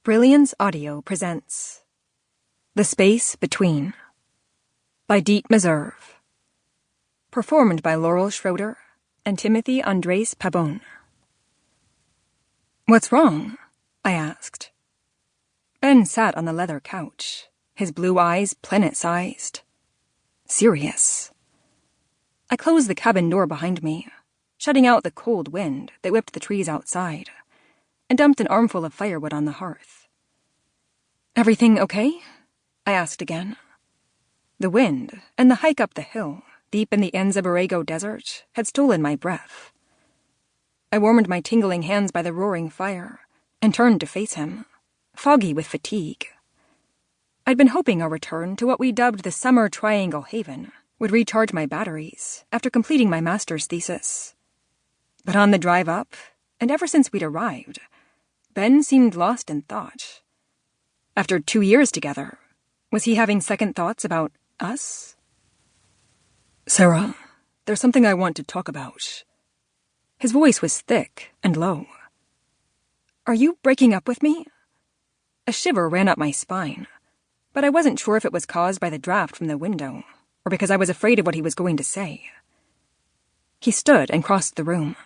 Brilliance Audio presents The Space Between by Dete Meserve. Performed by Laurel Schroeder and Timothy Andres Pabon. "What's wrong?" I asked. Ben sat on the leather couch, his blue eyes planet-sized. Serious. I closed the cabin door behind me, shutting out the cold wind that whipped the trees outside, and dumped an armful of firewood on the hearth. "Everything okay?" I asked again. The wind and the hike up the hill, deep in the Anza Borrego desert, had stolen my breath. I warmed my tingling hands by the roaring fire and turned to face him, foggy with fatigue. I'd been hoping our return to what we dubbed the Summer Triangle Haven would recharge my batteries after completing my master's thesis. But on the drive up, and ever since we'd arrived, Ben seemed lost in thought. After 2 years together, was he having second thoughts about us? "Sarah, there's something I want to talk about." His voice was thick and low. "Are you breaking up with me?" A shiver ran up my spine, but I wasn't sure if it was caused by the draft from the window or because I was afraid of what he was going to say. He stood and crossed the room.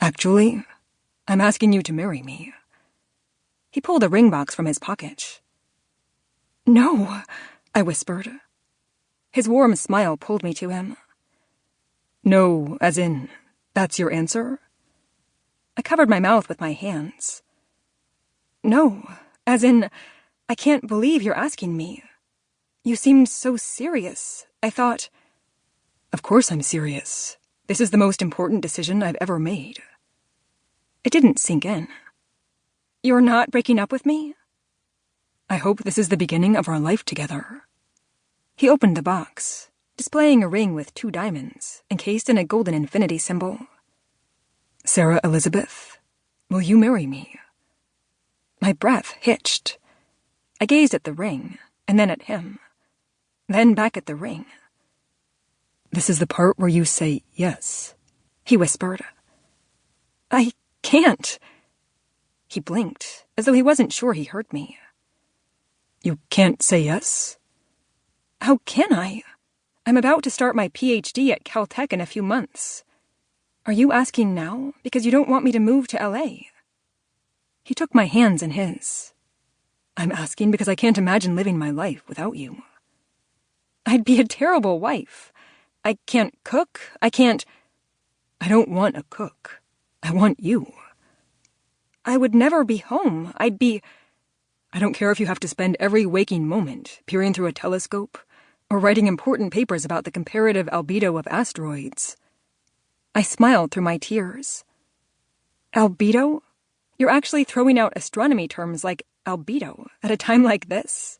"Actually, I'm asking you to marry me." He pulled a ring box from his pocket. "No," I whispered. His warm smile pulled me to him. "No, as in, that's your answer?" I covered my mouth with my hands. "No, as in, I can't believe you're asking me. You seemed so serious. I thought—" "Of course I'm serious. This is the most important decision I've ever made." It didn't sink in. "You're not breaking up with me?" "I hope this is the beginning of our life together." He opened the box, displaying a ring with 2 diamonds encased in a golden infinity symbol. "Sarah Elizabeth, will you marry me?" My breath hitched. I gazed at the ring, and then at him, then back at the ring. "This is the part where you say yes," he whispered. "I can't." He blinked, as though he wasn't sure he heard me. "You can't say yes?" "How can I? I'm about to start my PhD at Caltech in a few months. Are you asking now because you don't want me to move to LA? He took my hands in his. "I'm asking because I can't imagine living my life without you." "I'd be a terrible wife. I can't cook. I can't—" "I don't want a cook. I want you." "I would never be home. I'd be—" "I don't care if you have to spend every waking moment peering through a telescope or writing important papers about the comparative albedo of asteroids." I smiled through my tears. "Albedo? You're actually throwing out astronomy terms like albedo at a time like this?"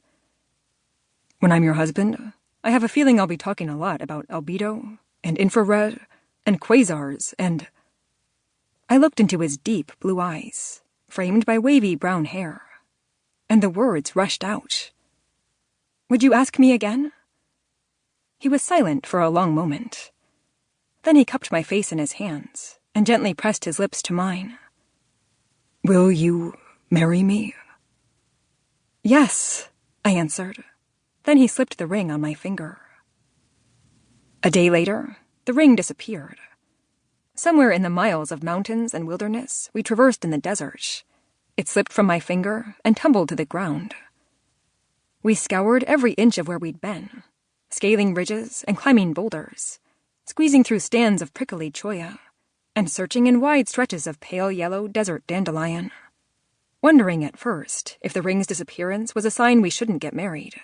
"When I'm your husband, I have a feeling I'll be talking a lot about albedo and infrared and quasars and—" I looked into his deep blue eyes, framed by wavy brown hair, and the words rushed out. "Would you ask me again?" He was silent for a long moment. Then he cupped my face in his hands and gently pressed his lips to mine. "Will you marry me?" "Yes," I answered. Then he slipped the ring on my finger. A day later, the ring disappeared. Somewhere in the miles of mountains and wilderness we traversed in the desert, it slipped from my finger and tumbled to the ground. We scoured every inch of where we'd been, scaling ridges and climbing boulders, squeezing through stands of prickly cholla, and searching in wide stretches of pale yellow desert dandelion, wondering at first if the ring's disappearance was a sign we shouldn't get married.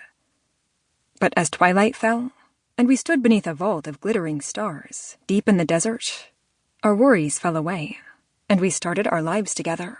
But as twilight fell, and we stood beneath a vault of glittering stars deep in the desert, our worries fell away, and we started our lives together.